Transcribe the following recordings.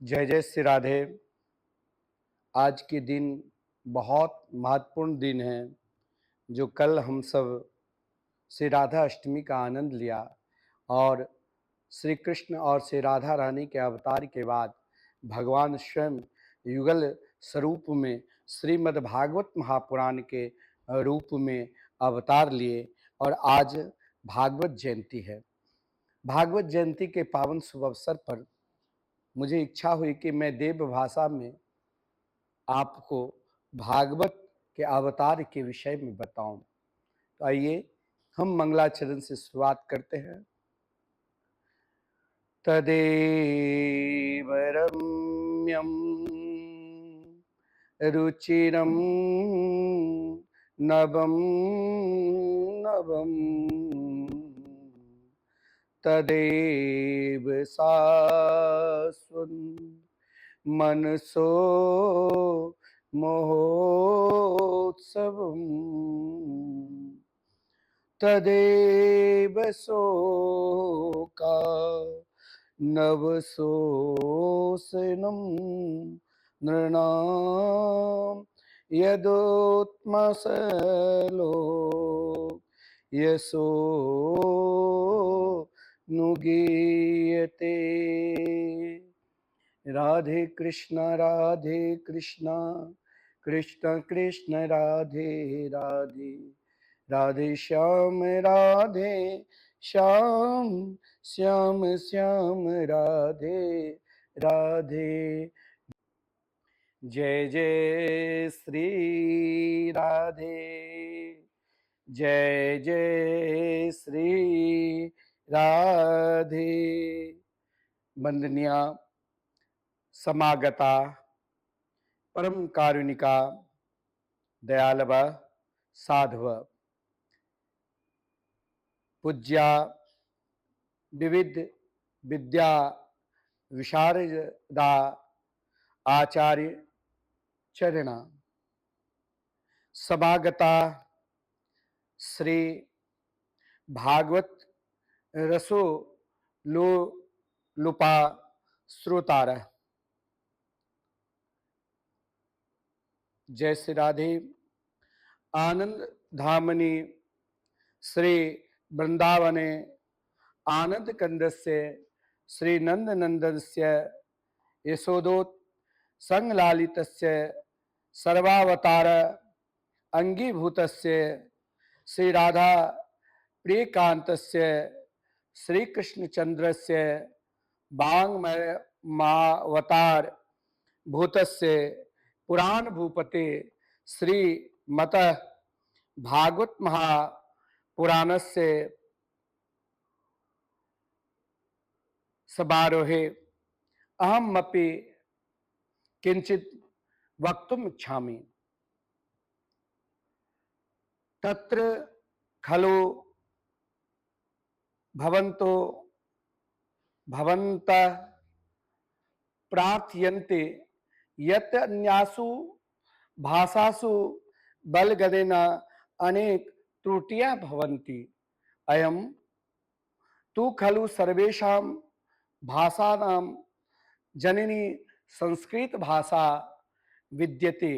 जय जय श्री राधे। आज के दिन बहुत महत्वपूर्ण दिन है। जो कल हम सब श्री राधा अष्टमी का आनंद लिया और श्री कृष्ण और श्री राधा रानी के अवतार के बाद भगवान स्वयं युगल स्वरूप में श्रीमद् भागवत महापुराण के रूप में अवतार लिए और आज भागवत जयंती है। भागवत जयंती के पावन शुभ अवसर पर मुझे इच्छा हुई कि मैं देव भाषा में आपको भागवत के अवतार के विषय में बताऊं। तो आइए हम मंगलाचरण से शुरुआत करते हैं। तदेव रम्यं रुचिरं नवं नवं तदेव सास्वन् मनसो महोत्सवम् तदेव शोका नवशोषणं नृणां यदोत्मसलो यशो नुगीयते। राधे कृष्ण कृष्ण कृष्ण राधे राधे, राधे श्याम श्याम श्याम श्याम राधे राधे। जय जय श्री राधे, जय जय श्री राधे। वंदनिया समागता परम कारुणिका दयालव साधव पूज्या विविध विद्या विशारदा आचार्य चरणा समागता श्री भागवत रसो लो लुपा श्रोतार। जय श्री राधे। आनंद धामनी श्री वृंदावने आनंद कंदस्य श्री नंद नंदस्य यशोदोत संगलालितस्य सर्वावतार अंगीभूतस्य श्री राधा प्रियकांतस्य श्री कृष्णचंद्रस्य वांगमय मावतार भूतस्य पुराण भूपते श्री मत भागवत महापुराणस्य समारोहे अहमपि किंचित वक्तुम् इच्छामि। तत्र खलु भवन्तो भवन्तः प्रार्थयन्ते यत् अन्यासु भाषासु बलगदेन अनेक त्रुटियां भवन्ति। अयं तु खलु सर्वेषां भाषाणां जननी संस्कृत भाषा विद्यते।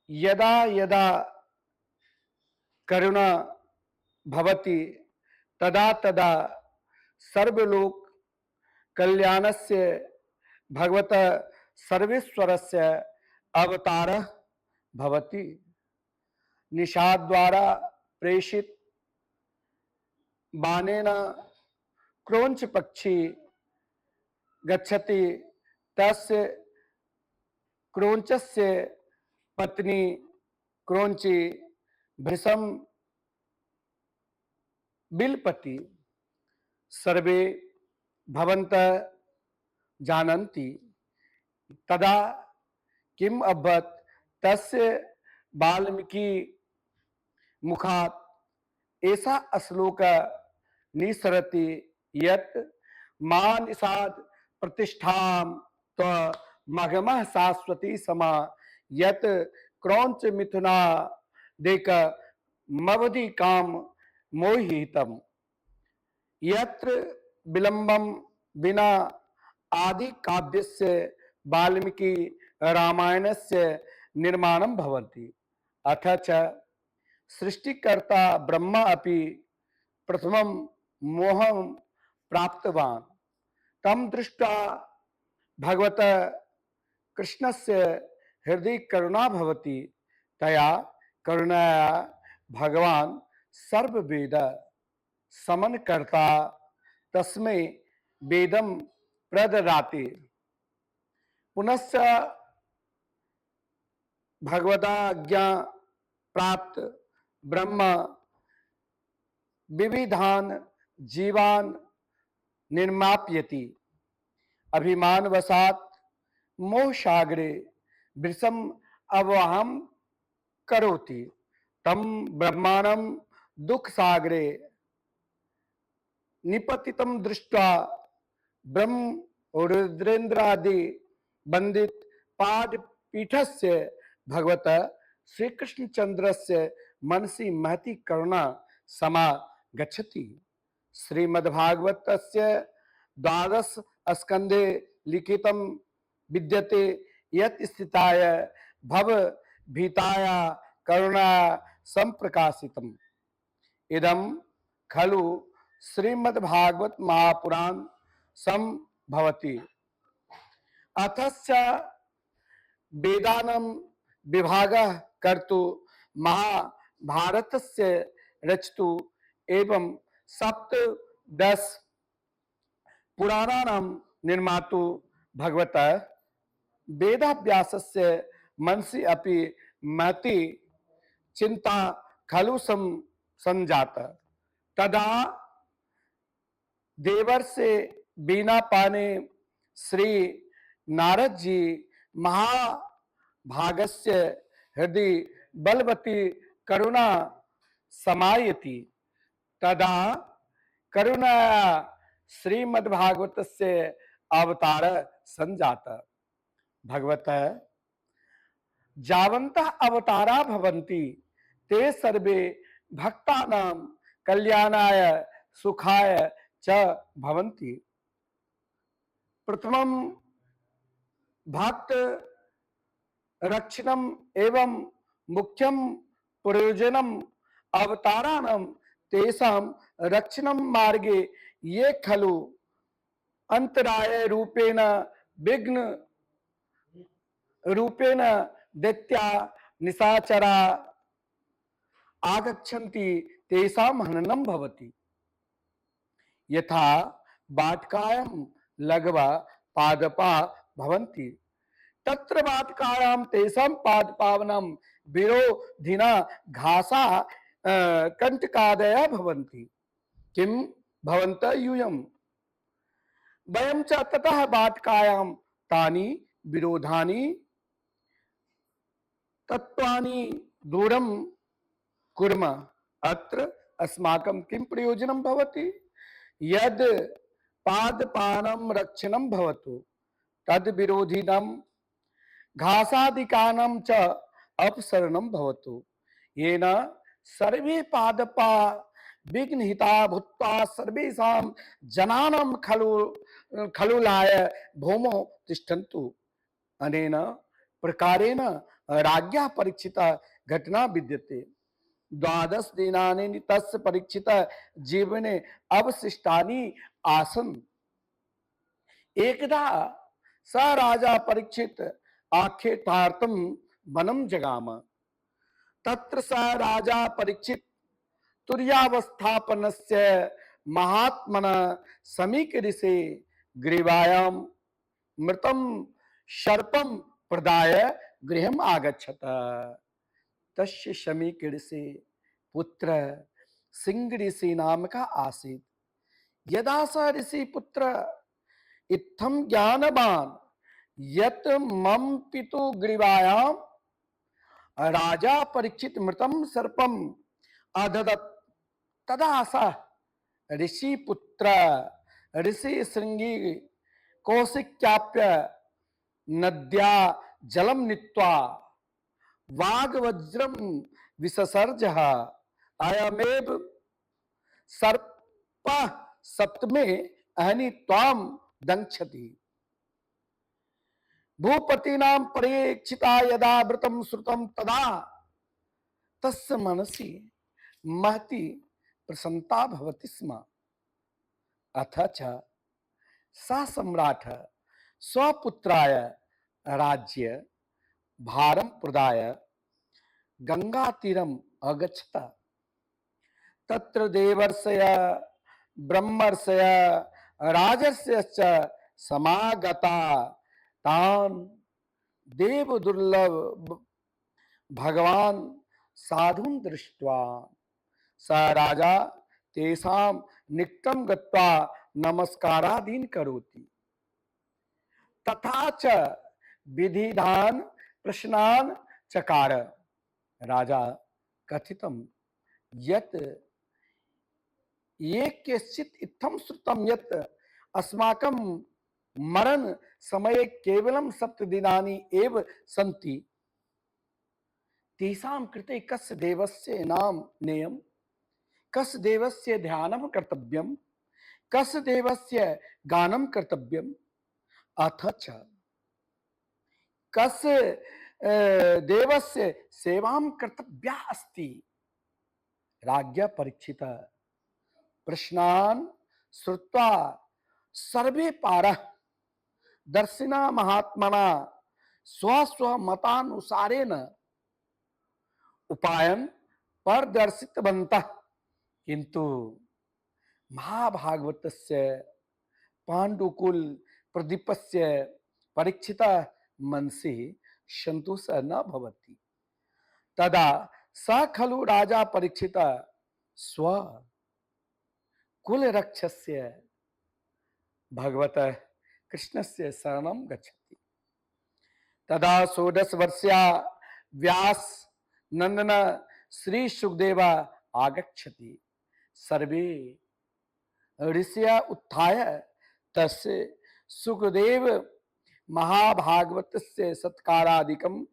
यदा यदा करुणा भवति तदा तदा सर्वलोक कल्याणस्य भगवतः सर्वेश्वरस्य अवतारः भवति। निषाद्वारा प्रेषित बाणेन क्रोंच पक्षी गच्छति तस्य क्रोंचस्य पत्नी क्रोंची भृशं बिलपति। सर्वे भवन्तः जानन्ति तदा किम अभवत्। तस्य वाल्मीकि मुखात् ऐसा श्लोक निसरति यत् मानिषाद प्रतिष्ठां तो मघमः शाश्वती समा यत् क्रौंच मिथुना देक मवधि काम मोहितम। यत्र विलंबम विना आदि काव्यस्य वाल्मीकि रामायणस्य निर्माणं भवति। अथ च सृष्टिकर्ता ब्रह्मा अपि प्रथमं मोहं प्राप्तवान्। तं दृष्ट्वा भगवतः कृष्णस्य हृदय करुणा भवति। तया करुणया भगवान सर्ववेद समनकर्ता तस्मै वेदं प्रददाति। पुनश्च भगवदाज्ञा प्राप्त ब्रह्म विविधान जीवान निर्मापयति। अभिमानवशात् मोहसागरे वृषम अवहम करोति। तम ब्रह्माणं दुःखसागरे निपतितं दृष्ट्वा ब्रह्म रुद्रेन्द्रादि वंदित पादपीठस्य भगवतः श्रीकृष्णचंद्रस्य मनसि महती करुणा समागच्छति। श्रीमद्भागवतस्य 12 स्कंधे लिखितं विद्यते यत् स्थिताय भव भीताय करुणा संप्रकाशितम्। इदं खलु श्रीमद्भागवत महापुराण संभवति। अथश्च वेदानां विभागः कर्तु महाभारतस्य रचितु एवं सप्तदश पुराणानां निर्मातु भगवतः वेदाभ्यासस्य मनसि अपि महती चिंता खलु संजाता। तदा देवर्षि बीना पाने श्री नारद जी महाभागस्य हृदय बलवती करुणा समायति। तदा करुणा श्रीमद्भागवतस्य अवतार संजाता। भगवतः जावन्तः अवतारा भवन्ति ते सर्वे भक्तानां कल्याणाय सुखाय च भवन्ति। प्रथमं भक्त रक्षणम एवं मुख्यम प्रयोजनम अवताराणां तेषां रक्षणं मार्गे ये खलु अंतराय रूपेण विघ्न रूपेण दैत्या निशाचरा आगच्छन्ति तेषां हननं भवति। यथा बाटकायां लघवा पादपा भवन्ति तत्र बाटकायां तेषां पादपानां विरोधिना घासा कंटकादयः भवन्ति। किं भवन्तः यूयम् वयं च ततः बाटकायां तानि विरोधानि तत्त्वानि दूरं कुर्मः। अत्र अस्माकं किं प्रयोजनं भवति? यद् पादपानां रक्षणं भवतु तद् विरोधिनां घासादिकानां च अपसरणं भवतु। येन सर्वे पादपा विघ्नहिता भूत्वा सर्वेषां जनानां खलुलाय भूमौ तिष्ठन्तु। अनेन प्रकारेण राज्ञः परीक्षिता घटना विद्यते। 12 दिनानि तस्य परीक्षित जीवने अवशिष्टानि आसन्। एकदा स राजा परीक्षित आखेटार्थं वनं जगाम। तत्र स राजा परीक्षित तुर्यावस्थापनस्य महात्मनः समीकरिषे ग्रीवायां मृतं सर्पं प्रदाय गृहम् आगच्छत। तस्य समीकरिषे पुत्र सिंह नामकः आसीत्। यदा स ऋषि पुत्र इत्थं ज्ञानवान् यत् मम पितु ग्रीवायां राजा परीक्षित मृतं सर्पम् अददत् तदा सः ऋषि पुत्र ऋषि श्रृंगी कौशिक्याप्य नद्या जलम नीत्वा वाग्वज्रम विससर्जः। अयमेव सर्पः सप्तमे अहनि त्वाम दंक्षति भूपतीनां परीक्षिता यदा व्रतम श्रुतम तदा तस्य मनसि महती प्रसन्नता भवति स्म। अथ च सा सम्राट स्वपुत्राय राज्य भारं प्रदाय गंगातीरम् अगच्छत। तत्र देवर्षय ब्रह्मर्षय राजर्षयश्च समागता। तान् देव दुर्लभ भगवान साधुं दृष्ट्वा स राजा तेषां निकटं गत्वा नमस्कारादीन् करोति। तथा च विधिधान प्रश्नान् चकार। राजा कथितं यत् ये केचित् इत्थं श्रुतं यत् अस्माकं मरण समये केवलं 7 दिनानि एव सन्ति। तेषां कृते कस्य देवस्य नाम नेयं, कस्य देवस्य ध्यानं कर्तव्यं, कस्य देवस्य गानं कर्तव्यम्, अथ च कस्य देवस्य सेवां कर्तव्या अस्ति। राज्ञा परीक्षितः प्रश्नान् श्रुत्वा सर्वे पारः दर्शिना महात्मना स्वस्व मतानुसारेण उपायन प्रदर्शितवन्तः। किंतु महाभागवतस्य पांडुकुल प्रदीपस्य परीक्षितः मनसि सन्तोषः न भवति। तदा स खलु राजा परीक्षितः स्व कुलरक्षस्य भगवतः कृष्णस्य शरणं गच्छति। तदा 16 वर्षीया व्यास नंदन श्री सुखदेव आगच्छति। सर्वे ऋषयः उत्थाय तस्य सुखदेव महाभागवतस्य सत्कारादिकं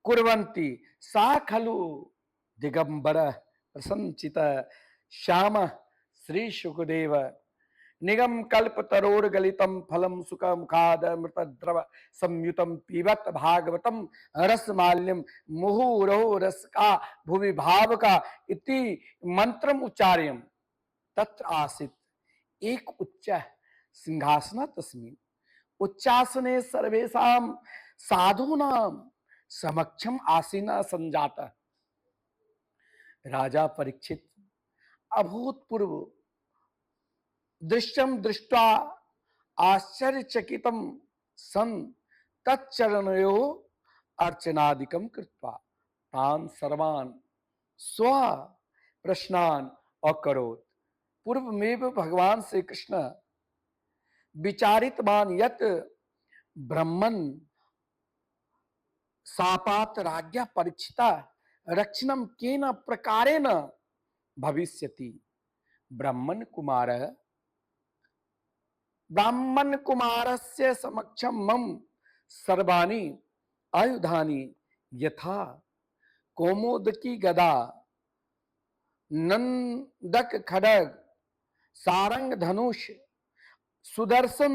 कुर्वन्ति। सा खलु दिगंबर प्रसन्नचित श्याम श्री सुखदेव निगम कल्पतरोर्गलितं फलं सुखमुखादमृतद्रव संयुतं पीबत भागवतं रसमाल्यं मुहुरहो रसका भुवि भावका इति मंत्रम उच्चार्यं। तत्र आसीत् एक उच्च सिंहासन तस्मिन् उच्चासने सर्वेषां साधूनां समक्षम आसीना संजाता। राजा परीक्षित अभूतपूर्व दृश्यम दृष्ट्वा आश्चर्यचकितं सन् तच्चरणयो अर्चनादिकं कृत्वा तान् सर्वान् स्व प्रश्नान् अकरोत्। पूर्वमेव भगवान श्री कृष्ण विचारितवान् यत् ब्रह्मन् शापात् राज्ञा परीक्षिता रक्षणं केन प्रकारेण भविष्यति। ब्राह्मण कुमारस्य समक्षं मम सर्वाणि आयुधानि यथा कौमुदकी गदा नंदक खड्ग सारंग धनुष सुदर्शन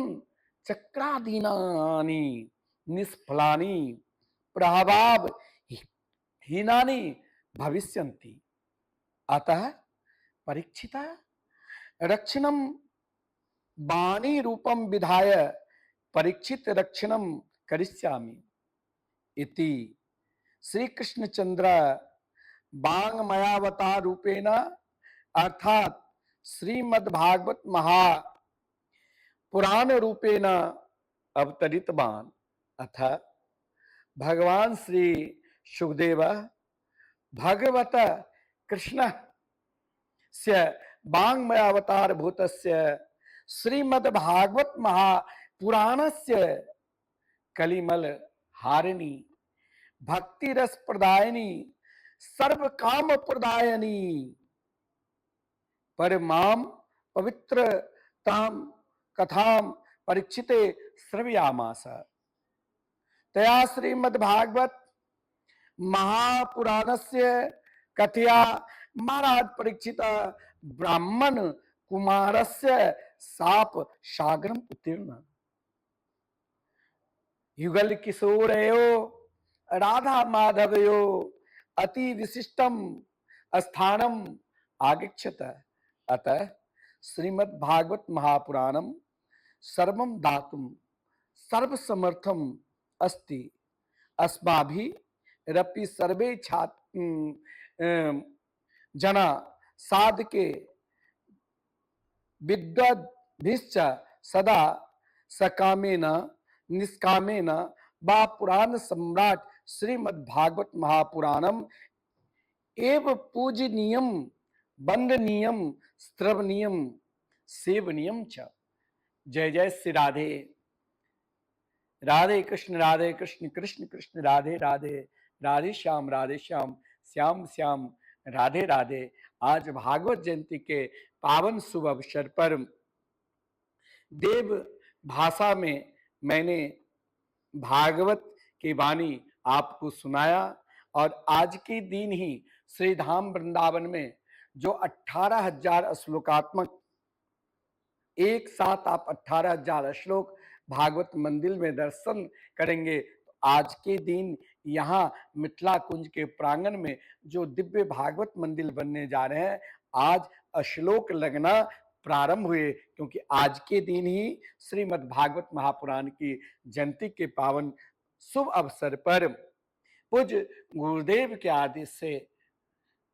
चक्रादीनानि निष्फलानि प्रभाव हीनानि भविष्यन्ति। अतः परीक्षिता रक्षणं वाणी रूपम विधाय परीक्षित रक्षणं करिष्यामि इति श्री कृष्णचंद्र वाङ्मयावतार रूपेण अर्थात श्रीमद्भागवत महापुराण रूपेण अवतरितवान्। अथ भगवान श्री सुखदेव भगवत कृष्ण से वाङ्मयावतार भूतस्य श्रीमद्भागवत महापुराणस्य कलिमल हारिणी भक्ति रस प्रदायिनी सर्व काम प्रदायिनी परमाम पवित्रताम कथाम परीक्षिते श्रवयामास। तया श्रीमद्भागवत महापुराणस्य कथया महाराज परीक्षित ब्राह्मण कुमारस्य साप सागरम उत्तीर्ण। युगल किशोरयो राधा माधवयो अति विशिष्टम स्थानम आगच्छत। अतः श्रीमद् भागवत महापुराणम सर्वम दातुम सर्वसमर्थम अस्ति। अस्माभिरपि सर्वे छात्र जना साधके विद्वद्भिश्च सदा सकामेन निष्कामेन वा पुराण सम्राट श्रीमद् भागवत महापुराणम एव पूजनीयम वंदनीयम श्रवणीयम सेवनीयम च। जय जय श्री राधे। राधे कृष्ण कृष्ण कृष्ण राधे राधे, राधे श्याम श्याम श्याम राधे राधे। आज भागवत जयंती के पावन शुभ अवसर पर देव भाषा में मैंने भागवत की वाणी आपको सुनाया। और आज के दिन ही श्री धाम वृंदावन में जो 18,000 श्लोकात्मक, एक साथ आप 18,000 श्लोक भागवत मंदिर में दर्शन करेंगे। आज के दिन यहाँ मिथिला कुंज के प्रांगण में जो दिव्य भागवत मंदिर बनने जा रहे हैं, आज श्लोक लगना प्रारंभ हुए, क्योंकि आज के दिन ही श्रीमद् भागवत महापुराण की जयंती के पावन शुभ अवसर पर पूज्य गुरुदेव के आदेश से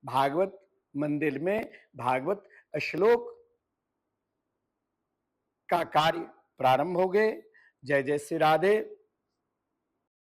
भागवत मंदिर में भागवत श्लोक का कार्य प्रारंभ हो गए। जय जय श्री राधे।